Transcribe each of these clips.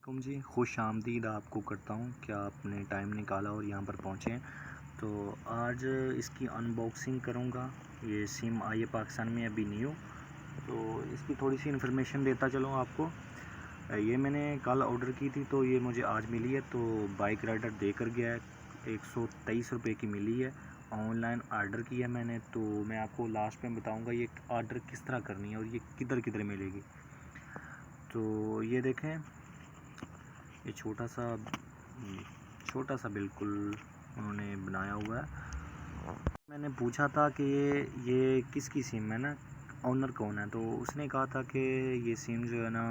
वालेकुम जी, खुश आमदीद आपको करता हूँ। क्या आपने टाइम निकाला और यहाँ पर पहुँचे हैं। तो आज इसकी अनबॉक्सिंग करूँगा। ये सिम आई है पाकिस्तान में अभी न्यू, तो इसकी थोड़ी सी इन्फॉर्मेशन देता चलूँ आपको। ये मैंने कल ऑर्डर की थी तो ये मुझे आज मिली है। तो बाइक राइडर दे कर गया है, 123 रुपये की मिली है। ऑनलाइन आर्डर किया मैंने, तो मैं आपको लास्ट में बताऊँगा ये आर्डर किस तरह करनी है और ये किधर किधर मिलेगी। तो ये देखें, ये छोटा सा बिल्कुल उन्होंने बनाया हुआ है। मैंने पूछा था कि ये किसकी सिम है ना, ओनर कौन है। तो उसने कहा था कि ये सिम जो है ना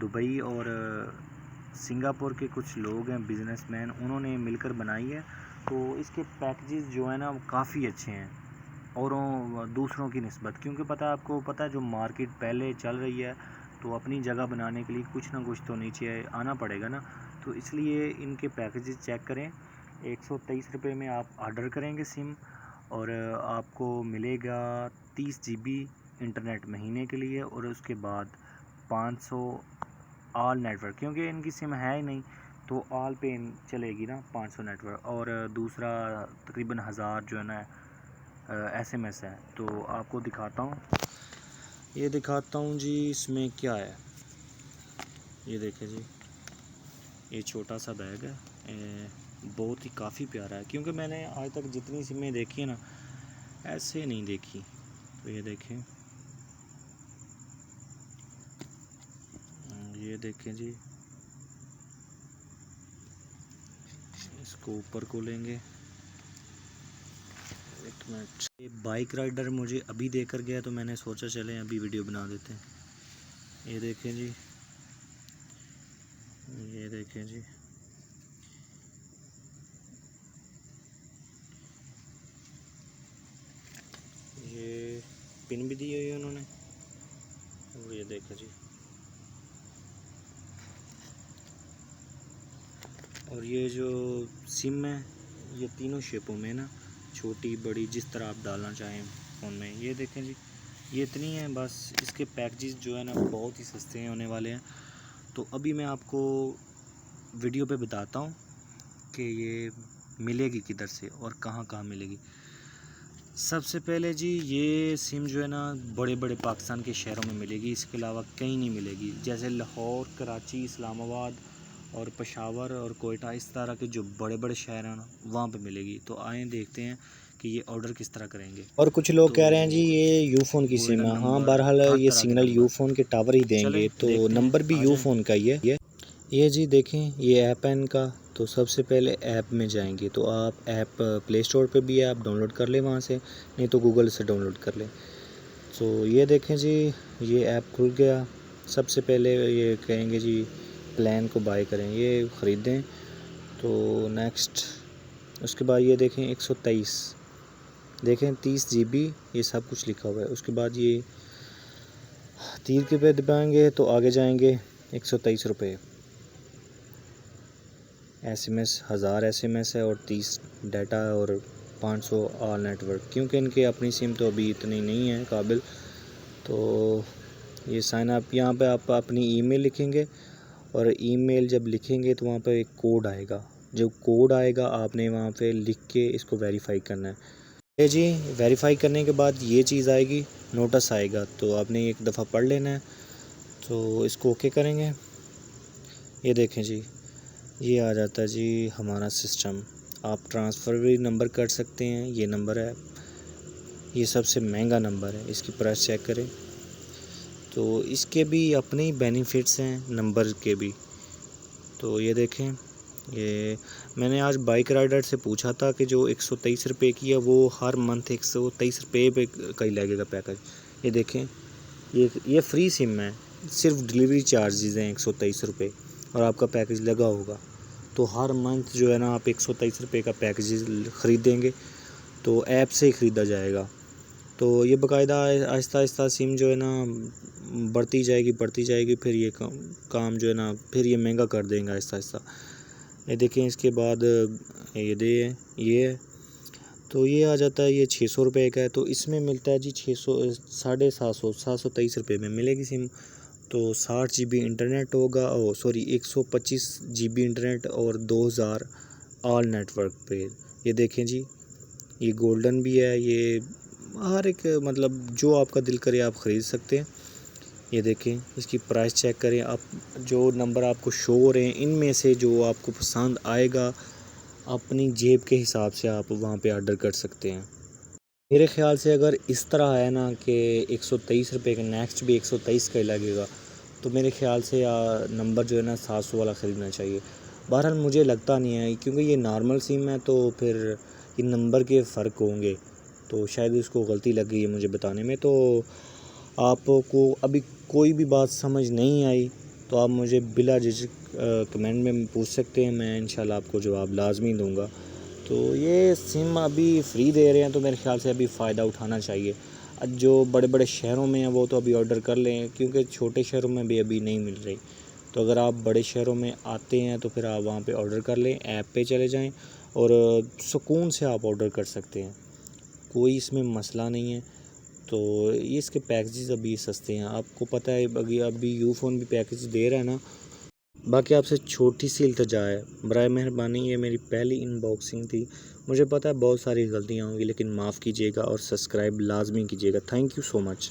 दुबई और सिंगापुर के कुछ लोग हैं, बिजनेसमैन, उन्होंने मिलकर बनाई है। तो इसके पैकेजेस जो है ना वो काफ़ी अच्छे हैं और दूसरों की निस्बत, क्योंकि आपको पता है जो मार्केट पहले चल रही है, तो अपनी जगह बनाने के लिए कुछ ना कुछ तो नीचे आना पड़ेगा ना। तो इसलिए इनके पैकेजेस चेक करें। 123 रुपये में आप ऑर्डर करेंगे सिम और आपको मिलेगा 30 GB इंटरनेट महीने के लिए, और उसके बाद 500 ऑल नेटवर्क, क्योंकि इनकी सिम है ही नहीं तो ऑल पे चलेगी ना 500 नेटवर्क, और दूसरा तकरीबन 1000 जो है ना SMS है। तो आपको दिखाता हूँ, ये दिखाता हूँ जी इसमें क्या है। ये देखें जी, ये छोटा सा बैग है, बहुत ही काफ़ी प्यारा है, क्योंकि मैंने आज तक जितनी सिमें देखी है ना ऐसे नहीं देखी। तो ये देखें, ये देखें जी, इसको ऊपर को लेंगे। एक मिनट, ये बाइक राइडर मुझे अभी देकर गया तो मैंने सोचा चलें अभी वीडियो बना देते हैं। ये देखें जी, ये देखें जी, ये पिन भी दी है उन्होंने, और ये देखें जी, और ये जो सिम है ये तीनों शेपों में ना, छोटी बड़ी जिस तरह आप डालना चाहें फ़ोन में। ये देखें जी, ये इतनी है बस। इसके पैकेजेस जो है ना बहुत ही सस्ते हैं होने वाले हैं। तो अभी मैं आपको वीडियो पे बताता हूँ कि ये मिलेगी किधर से और कहाँ कहाँ मिलेगी। सबसे पहले जी, ये सिम जो है ना बड़े बड़े पाकिस्तान के शहरों में मिलेगी, इसके अलावा कहीं नहीं मिलेगी। जैसे लाहौर, कराची, इस्लामाबाद और पेशावर और कोयटा, इस तरह के जो बड़े बड़े शहर हैं ना वहाँ पे मिलेगी। तो आए देखते हैं कि ये ऑर्डर किस तरह करेंगे। और कुछ लोग तो कह रहे हैं जी ये यूफ़ोन की सिम गोल्डन है। हाँ, नंबर, बहरहाल हर ये तरह के सिग्नल नंबर, यूफ़ोन के टावर ही देंगे, चलें तो देखते हैं, नंबर भी आ जाएं। यूफ़ोन का ही है। ये जी देखें, ये ऐप है इनका। तो सबसे पहले ऐप में जाएंगे, तो आप ऐप प्ले स्टोर पे भी है, आप डाउनलोड कर लें वहाँ से, नहीं तो गूगल से डाउनलोड कर लें। तो ये देखें जी, ये ऐप खुल गया। सबसे पहले ये कहेंगे जी प्लान को बाय करें, ये ख़रीदें। तो नेक्स्ट, उसके बाद ये देखें 123, देखें 30 GB, ये सब कुछ लिखा हुआ है। उसके बाद ये तीर के पे दबाएंगे तो आगे जाएंगे 123 रुपये। SMS 1000 SMS है और 30 डाटा और 500 ऑल नेटवर्क, क्योंकि इनके अपनी सिम तो अभी इतनी नहीं है काबिल। तो ये साइन अप, यहाँ पे आप अपनी ईमेल लिखेंगे, और ईमेल जब लिखेंगे तो वहाँ पे एक कोड आएगा। जो कोड आएगा आपने वहाँ पे लिख के इसको वेरीफाई करना है। ये जी वेरीफाई करने के बाद ये चीज़ आएगी, नोटिस आएगा, तो आपने एक दफ़ा पढ़ लेना है। तो इसको ओके करेंगे। ये देखें जी, ये आ जाता है जी हमारा सिस्टम। आप ट्रांसफ़र भी नंबर कर सकते हैं, ये नंबर है, ये सबसे महंगा नंबर है, इसकी प्राइस चेक करें। तो इसके भी अपने ही बेनिफिट्स हैं नंबर के भी। तो ये देखें, ये मैंने आज बाइक राइडर से पूछा था कि जो 123 रुपये की है वो हर मंथ 123 रुपये पे का ही लगेगा पैकेज। ये देखें, ये फ्री सिम है, सिर्फ डिलीवरी चार्जेस हैं 123 रुपये, और आपका पैकेज लगा होगा। तो हर मंथ जो है ना आप 123 रुपये का पैकेज ख़रीदेंगे तो ऐप से ही ख़रीदा जाएगा। तो ये बाकायदा आहिस्ता आहिस्ता सिम जो है ना बढ़ती जाएगी, फिर ये काम जो है ना फिर ये महंगा कर देंगे आहिस्ता आहिस्ता। ये देखें, इसके बाद ये है, तो ये आ जाता है, ये 600 रुपये का है। तो इसमें मिलता है जी 600, 750, 723 रुपये में मिलेगी सिम। तो 60 GB इंटरनेट होगा, 125 GB इंटरनेट और 2000 ऑल नेटवर्क पे। ये देखें जी, ये गोल्डन भी है, ये हर एक मतलब जो आपका दिल करे आप ख़रीद सकते हैं। ये देखें, इसकी प्राइस चेक करें आप, जो नंबर आपको शो हो रहे हैं इनमें से जो आपको पसंद आएगा अपनी जेब के हिसाब से आप वहाँ पे ऑर्डर कर सकते हैं। मेरे ख़्याल से अगर इस तरह है ना कि 123 रुपये का नेक्स्ट भी 123 का ही लगेगा, तो मेरे ख़्याल से नंबर जो है ना 700 वाला ख़रीदना चाहिए। बहरहाल मुझे लगता नहीं है, क्योंकि ये नॉर्मल सिम है तो फिर इन नंबर के फ़र्क होंगे, तो शायद उसको गलती लग गई है मुझे बताने में। तो आपको अभी कोई भी बात समझ नहीं आई तो आप मुझे बिला झिझक कमेंट में पूछ सकते हैं, मैं इंशाल्लाह आपको जवाब लाजमी दूंगा। तो ये सिम अभी फ्री दे रहे हैं तो मेरे ख़्याल से अभी फ़ायदा उठाना चाहिए। जो बड़े बड़े शहरों में हैं वो तो अभी ऑर्डर कर लें, क्योंकि छोटे शहरों में भी अभी नहीं मिल रही। तो अगर आप बड़े शहरों में आते हैं तो फिर आप वहाँ पे ऑर्डर कर लें, ऐप पे चले जाएं और सुकून से आप ऑर्डर कर सकते हैं, कोई इसमें मसला नहीं है। तो ये इसके पैकेजेस अभी सस्ते हैं, आपको पता है अभी यूफोन भी पैकेज दे रहा है ना। बाकी आपसे छोटी सी इल्तिजा है, बराए मेहरबानी ये मेरी पहली अनबॉक्सिंग थी, मुझे पता है बहुत सारी गलतियाँ होंगी, लेकिन माफ़ कीजिएगा और सब्सक्राइब लाजमी कीजिएगा। Thank you so much.